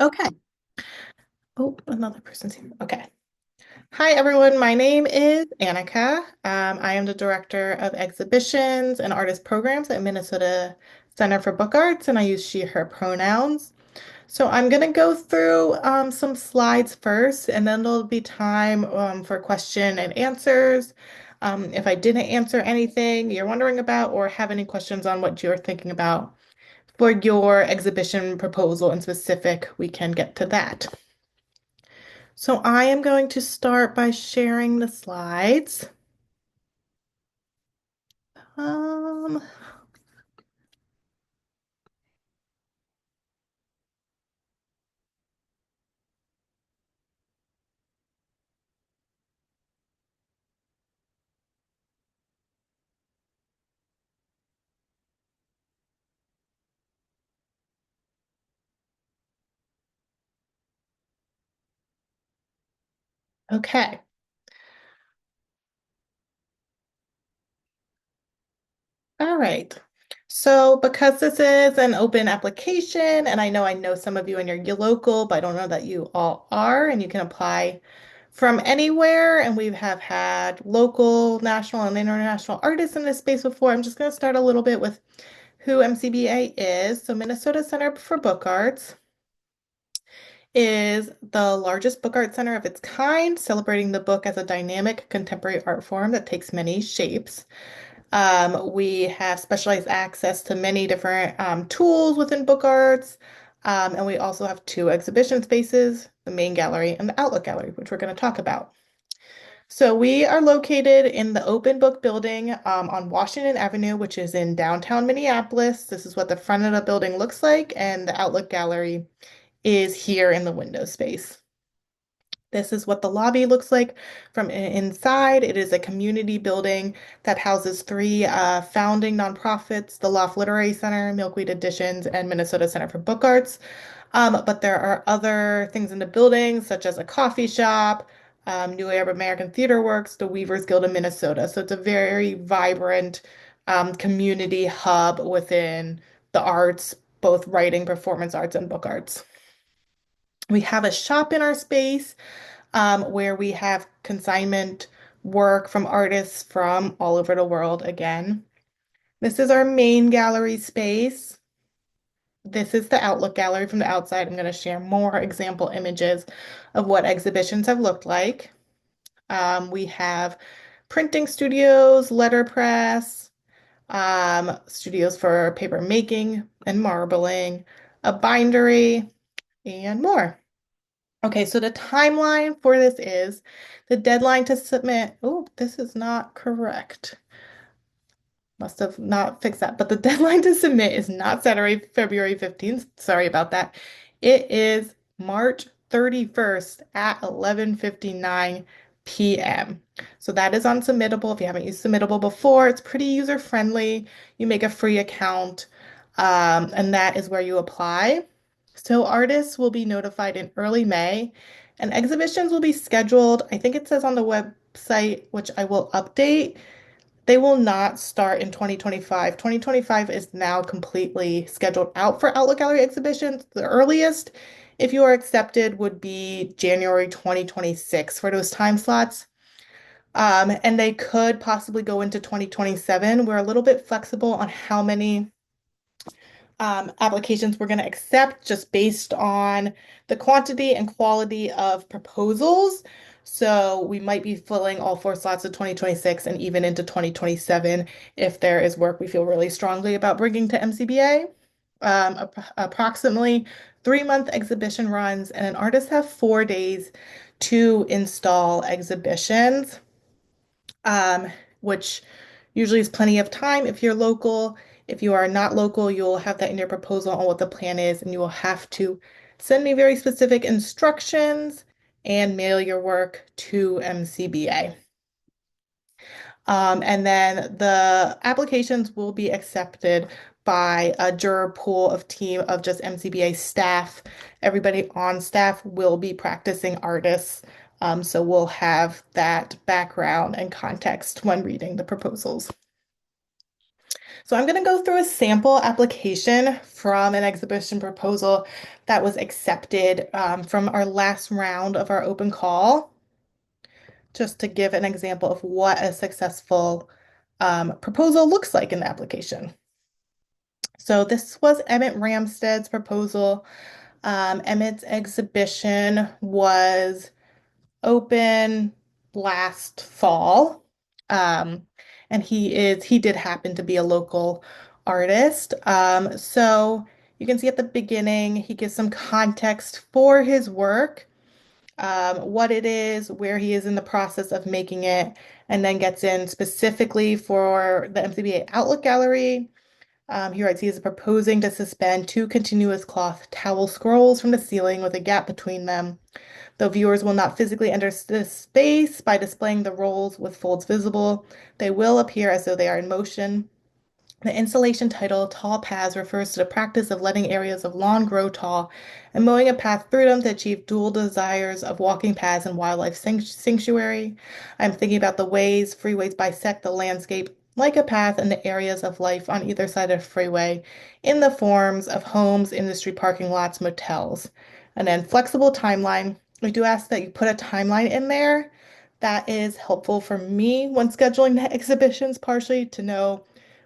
Okay. Oh, another person's here. Okay. Hi, everyone. My name is Annika. I am the Director of Exhibitions and Artist Programs at Minnesota Center for Book Arts, and I use she, her pronouns. So I'm going to go through some slides first, and then there'll be time for question and answers. If I didn't answer anything you're wondering about or have any questions on what you're thinking about for your exhibition proposal in specific, we can get to that. So I am going to start by sharing the slides. Um, okay. All right. So because this is an open application, and I know some of you and you're local, but I don't know that you all are, and you can apply from anywhere. And we have had local, national, and international artists in this space before. I'm just going to start a little bit with who MCBA is. So Minnesota Center for Book Arts is the largest book art center of its kind, celebrating the book as a dynamic contemporary art form that takes many shapes. We have specialized access to many different tools within book arts, and we also have two exhibition spaces, the main gallery and the outlook gallery, which we're going to talk about. So we are located in the Open Book Building on Washington Avenue, which is in downtown Minneapolis. This is what the front of the building looks like, and the outlook gallery is here in the window space. This is what the lobby looks like from inside. It is a community building that houses three founding nonprofits, the Loft Literary Center, Milkweed Editions, and Minnesota Center for Book Arts. But there are other things in the building, such as a coffee shop, New Arab American Theater Works, the Weavers Guild of Minnesota. So it's a very vibrant community hub within the arts, both writing, performance arts, and book arts. We have a shop in our space where we have consignment work from artists from all over the world again. This is our main gallery space. This is the Outlook gallery from the outside. I'm going to share more example images of what exhibitions have looked like. We have printing studios, letterpress, studios for paper making and marbling, a bindery, and more. Okay, so the timeline for this is the deadline to submit. Oh, this is not correct. Must have not fixed that. But the deadline to submit is not Saturday, February 15th. Sorry about that. It is March 31st at 11:59 p.m. So that is on Submittable. If you haven't used Submittable before, it's pretty user friendly. You make a free account, and that is where you apply. So artists will be notified in early May, and exhibitions will be scheduled. I think it says on the website, which I will update. They will not start in 2025. 2025 is now completely scheduled out for Outlook Gallery exhibitions. The earliest, if you are accepted, would be January 2026 for those time slots. And they could possibly go into 2027. We're a little bit flexible on how many applications we're going to accept just based on the quantity and quality of proposals. So we might be filling all four slots of 2026 and even into 2027 if there is work we feel really strongly about bringing to MCBA. Approximately 3-month exhibition runs, and an artist have 4 days to install exhibitions, um, which usually is plenty of time if you're local. If you are not local, you'll have that in your proposal on what the plan is, and you will have to send me very specific instructions and mail your work to MCBA. And then the applications will be accepted by a juror pool of team of just MCBA staff. Everybody on staff will be practicing artists. So we'll have that background and context when reading the proposals. So I'm going to go through a sample application from an exhibition proposal that was accepted from our last round of our open call, just to give an example of what a successful proposal looks like in the application. So this was Emmett Ramsted's proposal. Emmett's exhibition was open last fall. Um, and he did happen to be a local artist. So you can see at the beginning, he gives some context for his work, what it is, where he is in the process of making it, and then gets in specifically for the MCBA Outlook Gallery. He writes he is proposing to suspend two continuous cloth towel scrolls from the ceiling with a gap between them. Though viewers will not physically enter this space by displaying the rolls with folds visible, they will appear as though they are in motion. The installation title, Tall Paths, refers to the practice of letting areas of lawn grow tall and mowing a path through them to achieve dual desires of walking paths and wildlife sanctuary. I'm thinking about the ways freeways bisect the landscape like a path and the areas of life on either side of the freeway in the forms of homes, industry parking lots, motels. And then flexible timeline. We do ask that you put a timeline in there. That is helpful for me when scheduling the exhibitions, partially to know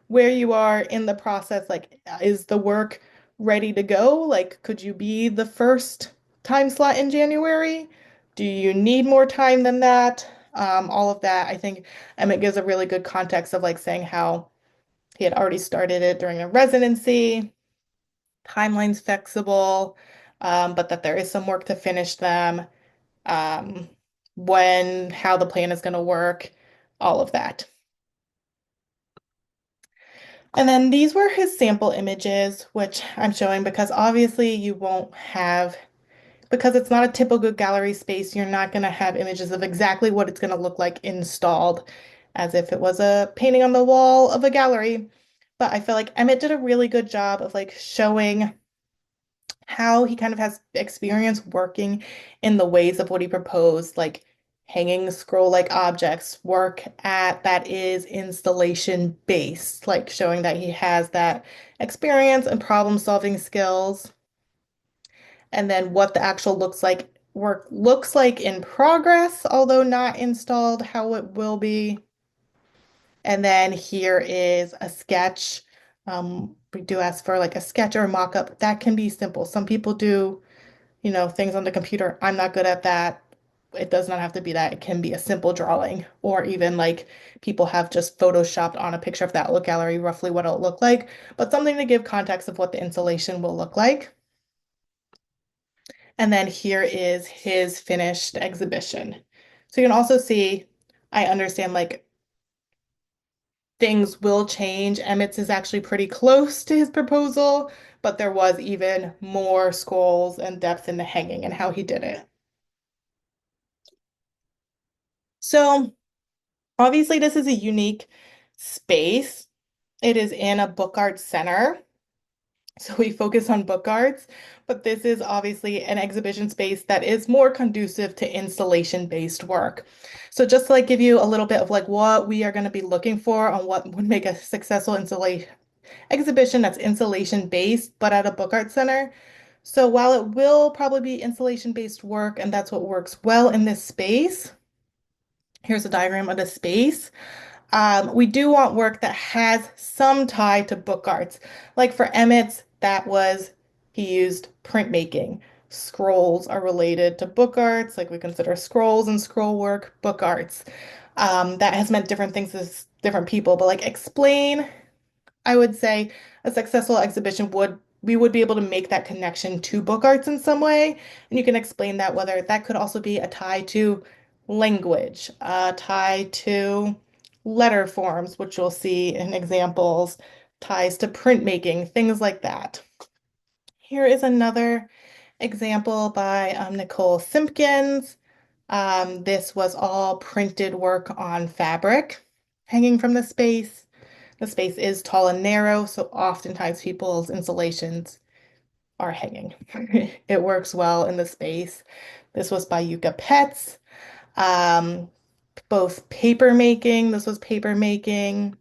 where you are in the process. Like, is the work ready to go? Like, could you be the first time slot in January? Do you need more time than that? All of that. I think Emmett gives a really good context of like saying how he had already started it during a residency, timeline's flexible, but that there is some work to finish them, um, how the plan is going to work, all of that. And then these were his sample images, which I'm showing because obviously you won't have, because it's not a typical gallery space, you're not going to have images of exactly what it's going to look like installed as if it was a painting on the wall of a gallery. But I feel like Emmett did a really good job of like showing how he kind of has experience working in the ways of what he proposed, like hanging scroll-like objects, work at that is installation based, like showing that he has that experience and problem-solving skills, and then what the actual work looks like in progress, although not installed, how it will be. And then here is a sketch. We do ask for like a sketch or a mock-up. That can be simple. Some people do things on the computer. I'm not good at that. It does not have to be that. It can be a simple drawing, or even like people have just photoshopped on a picture of that look gallery roughly what it'll look like, but something to give context of what the installation will look like. And then here is his finished exhibition. So you can also see, I understand like things will change. Emmett's is actually pretty close to his proposal, but there was even more scrolls and depth in the hanging and how he did it. So obviously, this is a unique space. It is in a book art center. So we focus on book arts, but this is obviously an exhibition space that is more conducive to installation-based work. So just to like give you a little bit of like what we are going to be looking for on what would make a successful installation exhibition that's installation-based, but at a book art center. So while it will probably be installation-based work, and that's what works well in this space, here's a diagram of the space. We do want work that has some tie to book arts. Like for Emmett's, he used printmaking. Scrolls are related to book arts, like we consider scrolls and scroll work book arts. That has meant different things to different people, but like explain, I would say a successful exhibition we would be able to make that connection to book arts in some way. And you can explain that whether that could also be a tie to language, a tie to letter forms, which you'll see in examples, ties to printmaking, things like that. Here is another example by Nicole Simpkins. This was all printed work on fabric hanging from the space. The space is tall and narrow, so oftentimes people's installations are hanging. It works well in the space. This was by Yucca Pets. Um, Both paper making, this was paper making,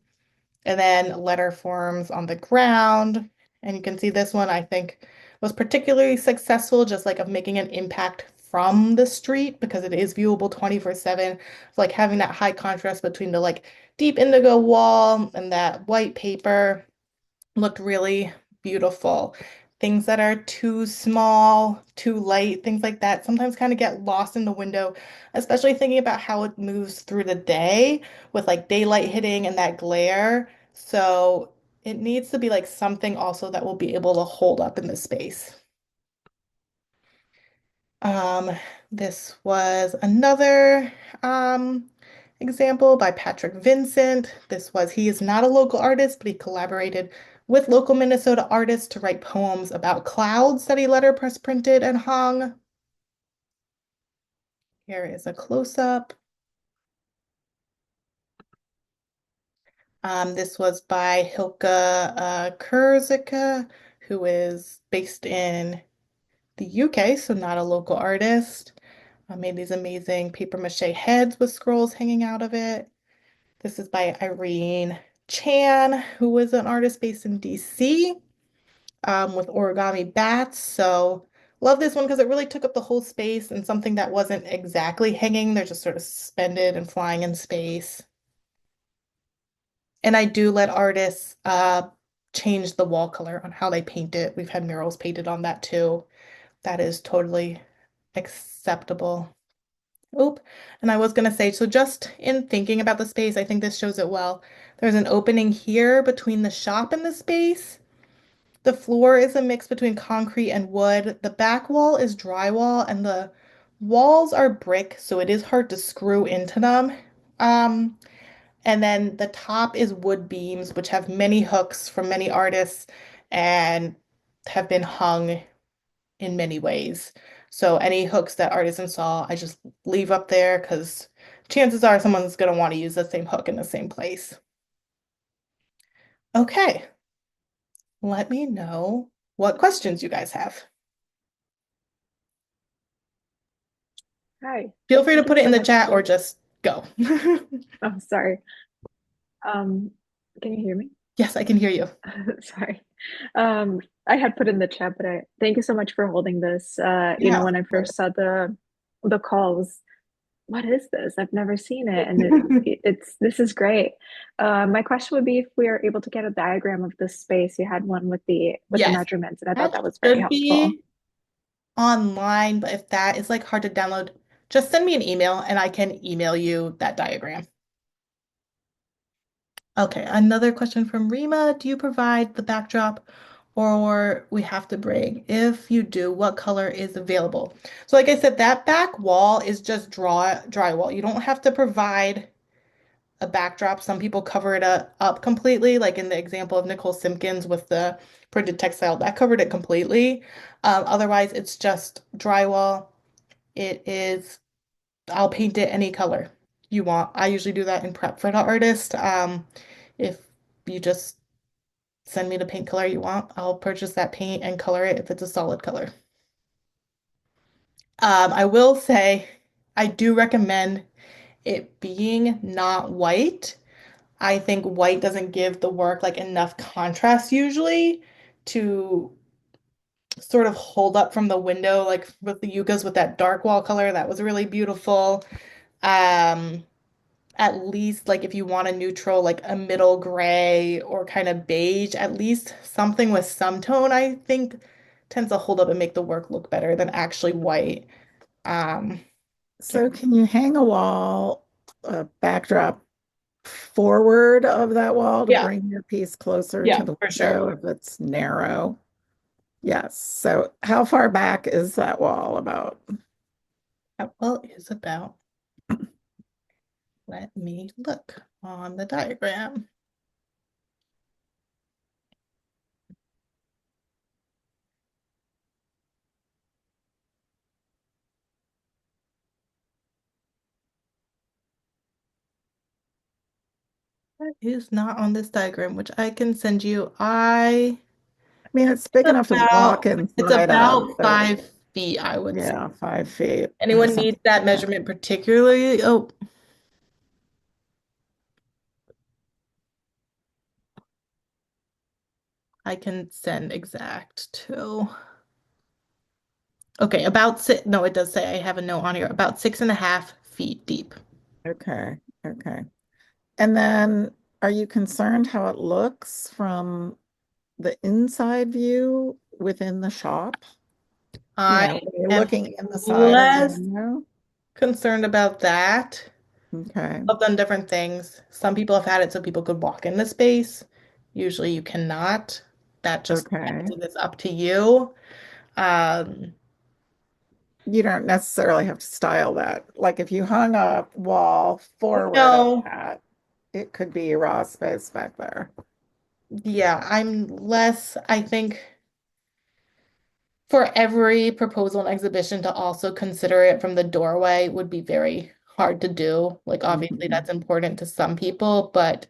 And then letter forms on the ground. And you can see this one, I think, was particularly successful, just like of making an impact from the street because it is viewable 24/7. It's like having that high contrast between the like deep indigo wall and that white paper looked really beautiful. Things that are too small, too light, things like that sometimes kind of get lost in the window, especially thinking about how it moves through the day with like daylight hitting and that glare. So it needs to be like something also that will be able to hold up in the space. Um, this was another example by Patrick Vincent. He is not a local artist, but he collaborated with local Minnesota artists to write poems about clouds that he letterpress printed and hung. Here is a close-up. This was by Hilke Kurzicke, who is based in the UK, so not a local artist. Made these amazing paper mache heads with scrolls hanging out of it. This is by Irene Chan, who was an artist based in DC, with origami bats. So love this one because it really took up the whole space and something that wasn't exactly hanging. They're just sort of suspended and flying in space. And I do let artists change the wall color on how they paint it. We've had murals painted on that too. That is totally acceptable. Oop. And I was going to say, so just in thinking about the space, I think this shows it well. There's an opening here between the shop and the space. The floor is a mix between concrete and wood. The back wall is drywall, and the walls are brick, so it is hard to screw into them. Um, and then the top is wood beams, which have many hooks from many artists and have been hung in many ways. So any hooks that artisans saw, I just leave up there because chances are someone's going to want to use the same hook in the same place. Okay, let me know what questions you guys have. Hi, Feel free to thank you put it so in the much. chat or just go. Oh, sorry. Um, can you hear me? Yes, I can hear you. Sorry. I had put in the chat, but I thank you so much for holding this. Yeah, of When I course. first saw the call was, what is this? I've never seen it, and it's this is great. My question would be if we are able to get a diagram of this space. You had one with the Yes, measurements, and I thought that that was very should helpful. be online, but if that is like hard to download, just send me an email and I can email you that diagram. Okay, another question from Rima. Do you provide the backdrop or we have to bring? If you do, what color is available? So like I said, that back wall is just drywall. You don't have to provide a backdrop. Some people cover it up completely, like in the example of Nicole Simpkins with the printed textile, that covered it completely. Otherwise, it's just drywall. It is, I'll paint it any color you want. I usually do that in prep for the artist. If you just send me the paint color you want, I'll purchase that paint and color it if it's a solid color. I will say I do recommend it being not white. I think white doesn't give the work like enough contrast usually to sort of hold up from the window, like with the yuccas with that dark wall color. That was really beautiful. Um, at least like if you want a neutral, like a middle gray or kind of beige, at least something with some tone, I think tends to hold up and make the work look better than actually white. Um, So can you hang a wall, a backdrop forward of that wall to yeah, bring your piece closer to yeah, the for sure. window if it's narrow? Yes. So how far back is that wall about? That well is about, let me look on the diagram. That is not on this diagram, which I can send you. I mean, it's big enough to walk It's inside of, about but 5 feet, I would say. yeah, 5 feet or Anyone needs something that like that. measurement particularly? Oh, I can send exact too. Okay, about six, no, it does say I have a note on here, about 6.5 feet deep. Okay, okay. And then are you concerned how it looks from the inside view within the shop? You I know, when you're am looking in the side of the less window? concerned about that. Okay, I've done different things. Some people have had it so people could walk in the space. Usually you cannot. That just okay. is up to you. Um, You don't necessarily have to style that. Like if you hung a wall forward of no, that, it could be raw space back there. yeah, I'm less, I think for every proposal and exhibition to also consider it from the doorway would be very hard to do. Like obviously Mhm. that's important to some people, but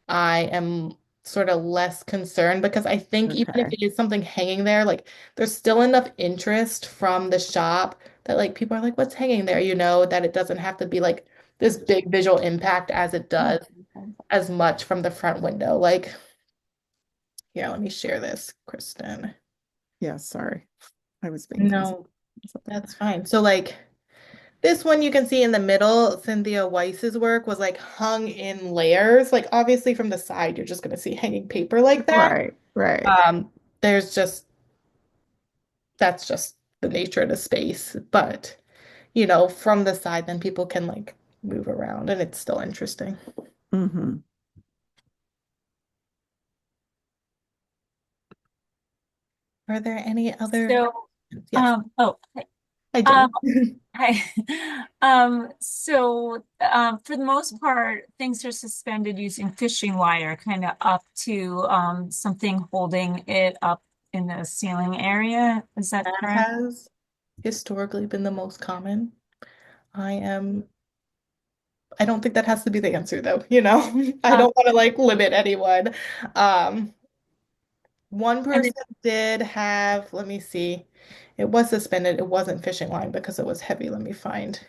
I am sort of less concerned because I think even if Okay. it is something hanging there, like there's still enough interest from the shop that like people are like, what's hanging there? That it doesn't have to be like this big visual impact as it Oh, does as much from the front window. Like, yeah, let me share this, Kristen. Yeah, sorry. I was being concerned. No, that's fine. So like this one you can see in the middle, Cynthia Weiss's work was like hung in layers. Like obviously from the side, you're just gonna see hanging paper like that. Right, right. Um, there's just that's just the nature of the space. But, from the side, then people can like move around and it's still interesting. Hmm. Are there any other So, questions? Yes, oh, hi um, Jenny. hi. For the most part, things are suspended using fishing wire, kind of up to something holding it up in the ceiling area. Is that That correct? has historically been the most common. I am, I don't think that has to be the answer though, I Um, don't want to like limit anyone. Um, One and then person did have, let me see, it was suspended. It wasn't fishing line because it was heavy. Let me find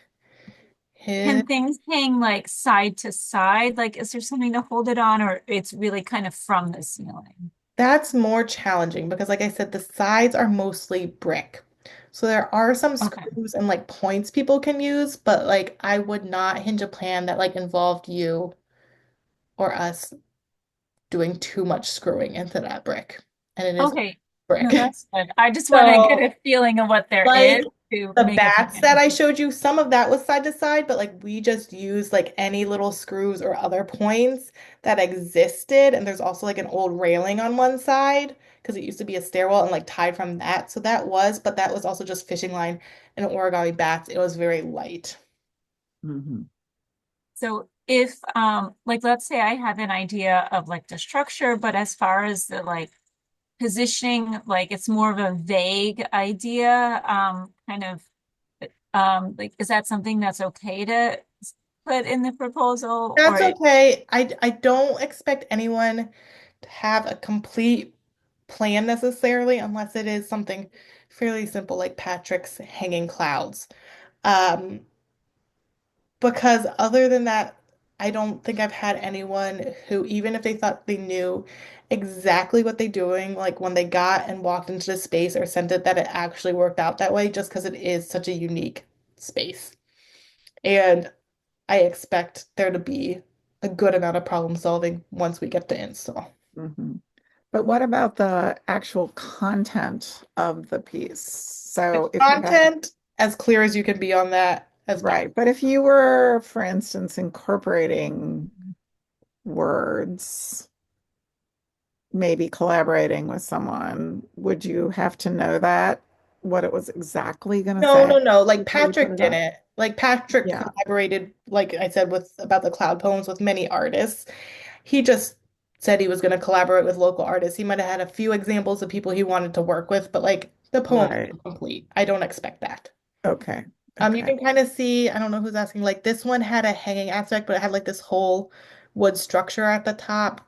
his. can things hang like side to side? Like, is there something to hold it on, or it's really kind of from the ceiling? That's more challenging because, like I said, the sides are mostly brick. So there are some Okay. screws and like points people can use, but like I would not hinge a plan that like involved you or us doing too much screwing into that brick. And it is Okay. No, brick. that's good. I just want to get So a feeling of what there like is to the make a bats that plan. I showed you, some of that was side to side, but like we just used like any little screws or other points that existed. And there's also like an old railing on one side because it used to be a stairwell and like tied from that. So but that was also just fishing line and origami bats. It was very light. Hmm. So if like let's say I have an idea of like the structure, but as far as the like positioning, like it's more of a vague idea, kind of like is that something that's okay to put in the proposal That's or okay. I don't expect anyone to have a complete plan necessarily unless it is something fairly simple like Patrick's hanging clouds. Um, because other than that, I don't think I've had anyone who, even if they thought they knew exactly what they're doing, like when they got and walked into the space or sent it, that it actually worked out that way, just because it is such a unique space. And I expect there to be a good amount of problem solving once we get to install. Hmm. But what about the actual content of the piece? The So if you had, content, as clear as you can be on that, as possible. right, but if you were, for instance, incorporating words, maybe collaborating with someone, would you have to know that, what it was exactly going to No, say no, no. Like before you put Patrick it up? didn't. Like Patrick Yeah, collaborated, like I said, with about the cloud poems with many artists. He just said he was going to collaborate with local artists. He might have had a few examples of people he wanted to work with, but like the poem right. is complete. I don't expect that. Okay. You Okay. can kind of see, I don't know who's asking, like this one had a hanging aspect, but it had like this whole wood structure at the top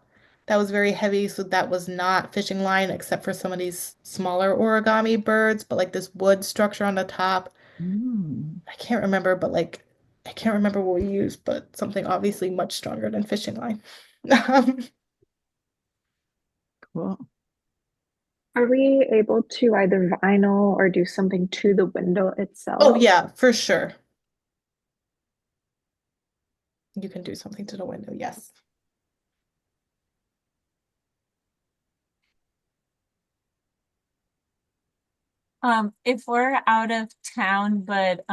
that was very heavy. So that was not fishing line, except for some of these smaller origami birds, but like this wood structure on the top. Mm, I can't remember, but like I can't remember what we used, but something obviously much stronger than fishing line. Um, cool. Are we able to either vinyl or do something to the window Oh itself? yeah, for sure. You can do something to the window, yes. If we're out of town, but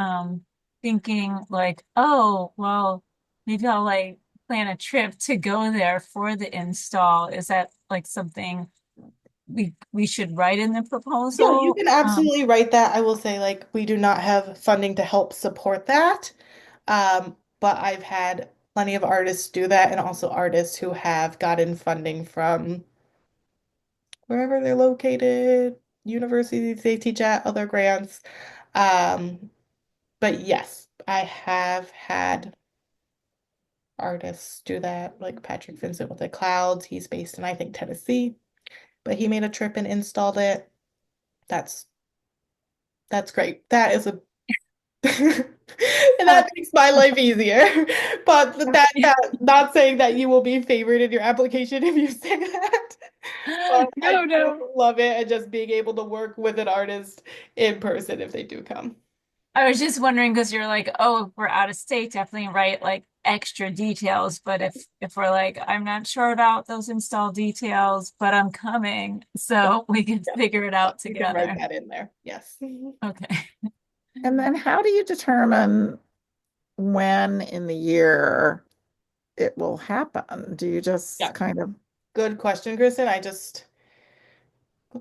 thinking like, oh, well, maybe I'll like plan a trip to go there for the install. Is that like something we should write in the Yeah, you proposal? can absolutely write that. I will say, like, we do not have funding to help support that. But I've had plenty of artists do that, and also artists who have gotten funding from wherever they're located, universities they teach at, other grants. Um, but yes, I have had artists do that, like Patrick Vincent with the Clouds. He's based in, I think, Tennessee, but he made a trip and installed it. That's that's great. That is a and Uh, that makes my life easier. But that not saying that you will be favored in your application if you say that. But I no, do no. love it and just being able to work with an artist in person if they do come. I was just wondering because you're like, oh, if we're out of state, definitely write like extra details. But if we're like, I'm not sure about those install details, but I'm coming, so we can Yeah, figure it out you can write together. that in there. Yes. Okay. And then how do you determine when in the year it will happen? Do you just Yeah, kind of, good question, Kristen. I just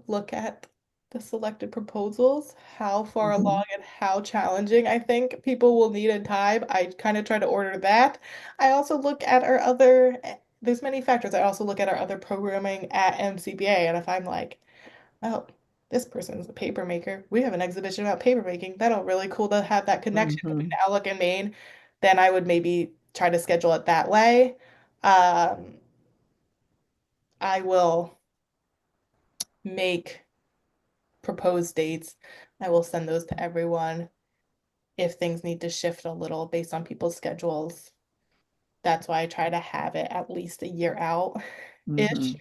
look at the selected proposals, how far along Mhm. and how challenging I think people will need in time. I kind of try to order that. I also look at our other, there's many factors. I also look at our other programming at MCBA, and if I'm like, oh, this person's a paper maker. We have an exhibition about paper making. That'll really cool to have that connection between Mhm. Outlook and Maine. Then I would maybe try to schedule it that way. Um, I will make proposed dates. I will send those to everyone. If things need to shift a little based on people's schedules, that's why I try to have it at least a year out-ish Mhm.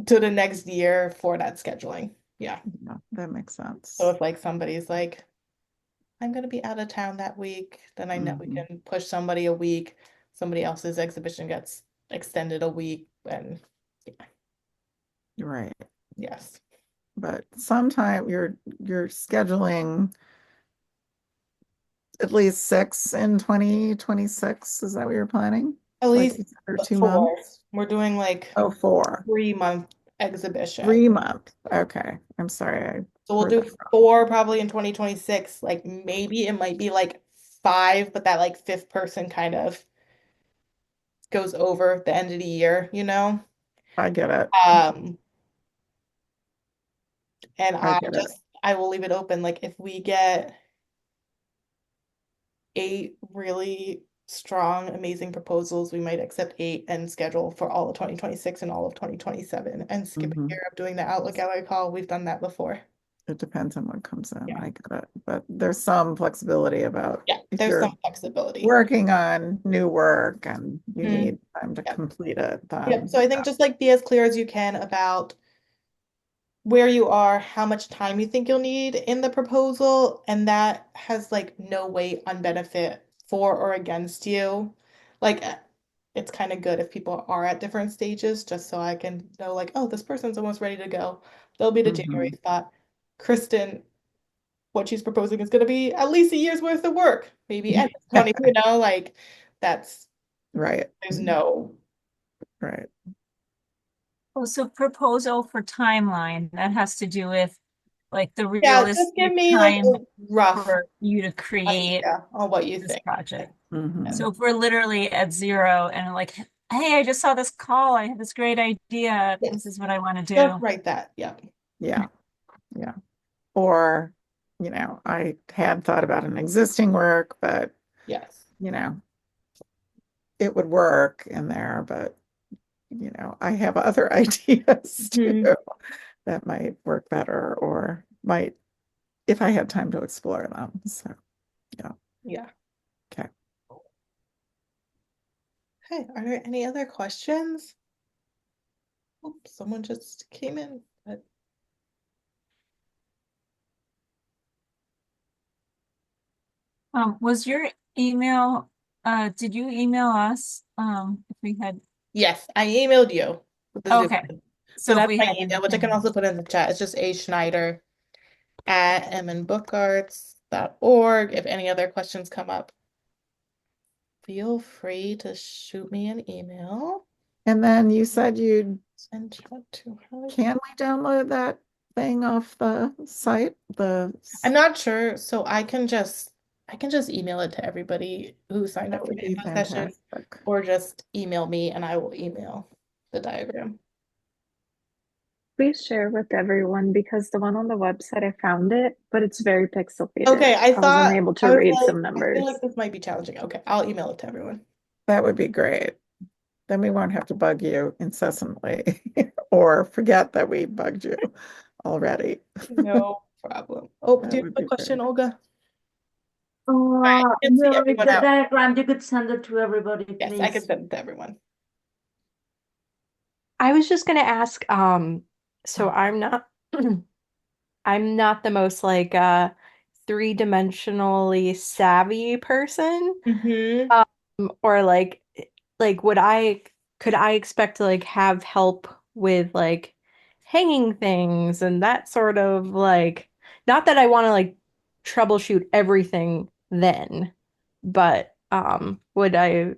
to the next year for that scheduling. Yeah. Yeah, that makes So sense. if like somebody's like, I'm gonna be out of town that week, then I know we Mhm. can push somebody a week. Somebody else's exhibition gets extended a week, and yeah, Right. yes. But sometime you're scheduling at least six in 2026. Is that what you're planning? At Like least you said, or 2 months? four. We're doing like Oh, four. 3 month exhibition. 3 month. Okay. I'm sorry, So I we'll heard do that wrong. four probably in 2026. Like maybe it might be like five, but that like fifth person kind of goes over the end of the year, you know? I get it. Um, and I get it. I will leave it open. Like if we get 8 really strong, amazing proposals, we might accept 8 and schedule for all of 2026 and all of 2027 and skip a Mhm. year of doing the Outlook Gallery call. We've done that before. It depends on what comes in. Yeah. I get it. But there's some flexibility about Yeah, if there's some you're flexibility. working on new work and you Mhm. need time to Yep. complete it, Yep. then So I think just like be as clear as you can about where you are, how much time you think you'll need in the proposal, and that has like no weight on benefit for or against you. Like it's kind of good if people are at different stages, just so I can know like, oh, this person's almost ready to go. They'll be the January Mhm. spot. Kristen, what she's proposing is going to be at least a year's worth of work, maybe end of 20, like that's Right. there's no, Right. Oh, so proposal for timeline, that has to do with like the yeah, just give realistic me like time a rough for you to create idea on what you this think. project. Hmm. So if we're literally at zero and like, hey, I just saw this call, I have this great idea, this Yes. is what I want to Just do. write that. Yeah. Yeah. Yeah. Or, I had thought about an existing work, but, Yes. you know, it would work in there, but, I have other ideas too Mhm. that might work better or might, if I had time to explore them. So, yeah. Yeah. Okay. Hey, are there any other questions? Oh, someone just came in, but Was your email, did you email us, if we had, Yes, I emailed you with the Zoom. okay. So So if that's we my had email, which I can anything, also put in the chat. It's just aschneider@mnbookarts.org. If any other questions come up, feel free to shoot me an email And then you said you and chat to her. can we download that thing off the site? I'm not sure, so I can just email it to everybody who signed That up for would the be info session, fantastic. or just email me and I will email the diagram. Please share with everyone because the one on the website, I found it, but it's very pixelated. Okay, I I was thought unable I to was read like, some I feel numbers. like this might be challenging. Okay, I'll email it to everyone. That would be great. Then we won't have to bug you incessantly or forget that we bugged you already. No problem. Oh, do That you would have be a question, great. Olga? All right, you can see No, with everyone the out. diagram, you could send it to everybody, Yes, I can please. send it to everyone. I was just gonna ask, so I'm not I'm not the most like three-dimensionally savvy person. Mm-hmm. Or like could I expect to like have help with like hanging things and that sort of like not that I want to like troubleshoot everything then, but would I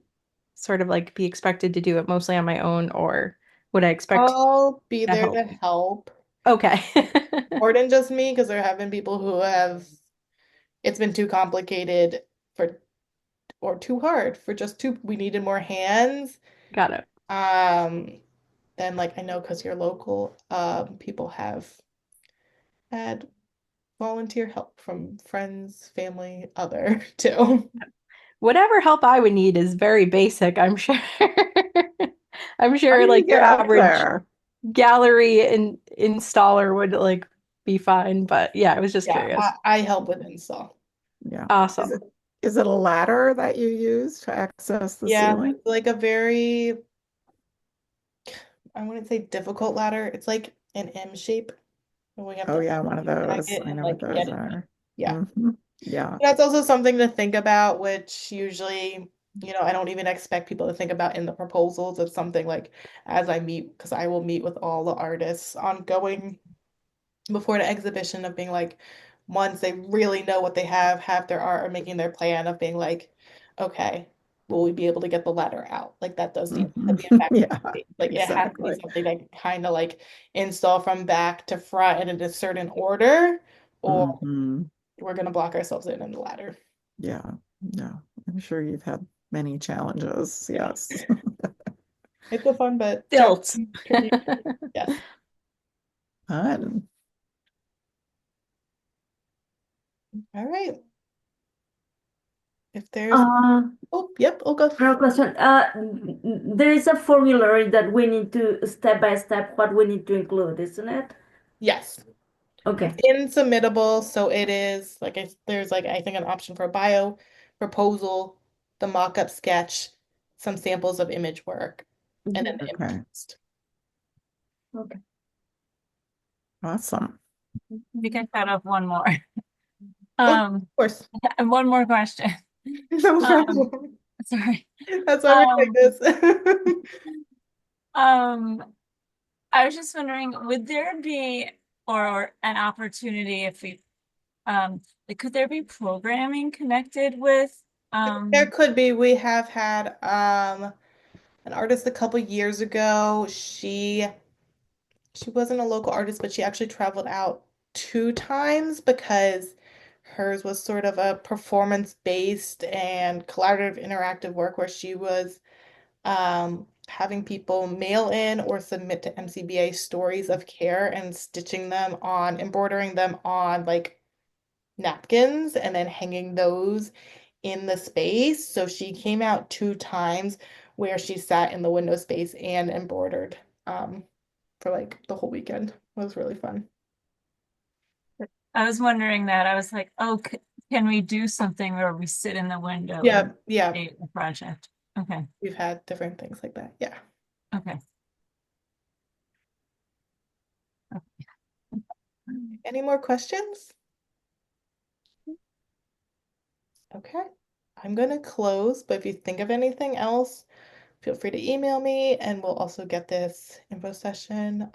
sort of like be expected to do it mostly on my own or would I expect I'll be to there to help? help. Okay. More than just me, because there have been people who have, it's been too complicated for, or too hard for just two, we needed more hands. Got it. Um, then like I know because you're local, people have had volunteer help from friends, family, other too. Whatever help I would need is very basic, I'm sure. I'm How do sure you like your get up average there? gallery installer would like be fine, but yeah, I was just Yeah, curious. I help with install. Yeah. Is Awesome. is it a ladder that you use to access the Yeah, ceiling? it's like a very, I wouldn't say difficult ladder. It's like an M shape. And we have Oh to yeah, one of drag those. it I and know what like get those it. are. Yeah. Yeah. That's also something to think about, which usually, I don't even expect people to think about in the proposals. It's something like as I meet, because I will meet with all the artists ongoing before the exhibition of being like, once they really know what they have their art or making their plan of being like, okay, will we be able to get the ladder out? Like that does need to be a Mhm. factor. Yeah, Like it has to be exactly. something that kind of like install from back to front and in a certain order, or Hmm. we're gonna block ourselves in the ladder. Yeah. Yeah. I'm sure you've had many challenges. Yes. It's a fun but Built. challenging, tricky. Yes. Fun. All right. If there's, Uh, oh, yep, Olga. Another question. There is a formulary that we need to step by step what we need to include, isn't it? Yes. It's Okay. in submittable, so it is like there's like I think an option for a bio, proposal, the mock-up sketch, some samples of image work, and then Mhm. the image Okay. list. Okay. Awesome. we can cut off one more. Oh, of Um, course. and one more question. No Um, problem. sorry. That's why we're like Um, this. um, I was just wondering, would there be or an opportunity if we like, could there be programming connected with There could be. We have had an artist a couple years ago. She wasn't a local artist, but she actually traveled out two times because hers was sort of a performance-based and collaborative interactive work where she was having people mail in or submit to MCBA stories of care and stitching them on, embroidering them on like napkins and then hanging those in the space. So she came out two times where she sat in the window space and embroidered. For like the whole weekend. It was really fun. I was wondering that. I was like, oh, can we do something where we sit in the window Yeah, and yeah, create a project? Okay. we've had different things like that. Yeah. Okay. Any more questions? Okay, I'm gonna close, but if you think of anything else, feel free to email me, and we'll also get this info session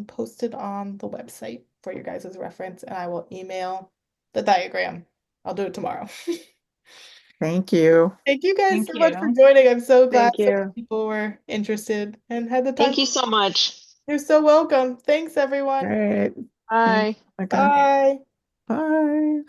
posted on the website for your guys' reference, and I will email the diagram. I'll do it tomorrow. Thank you. Thank you guys Thank so much for you. joining. I'm so glad Thank so many you. people were interested and had the time. Thank you so much. You're so welcome. Thanks, everyone. Great. Bye. Okay. Bye. Bye.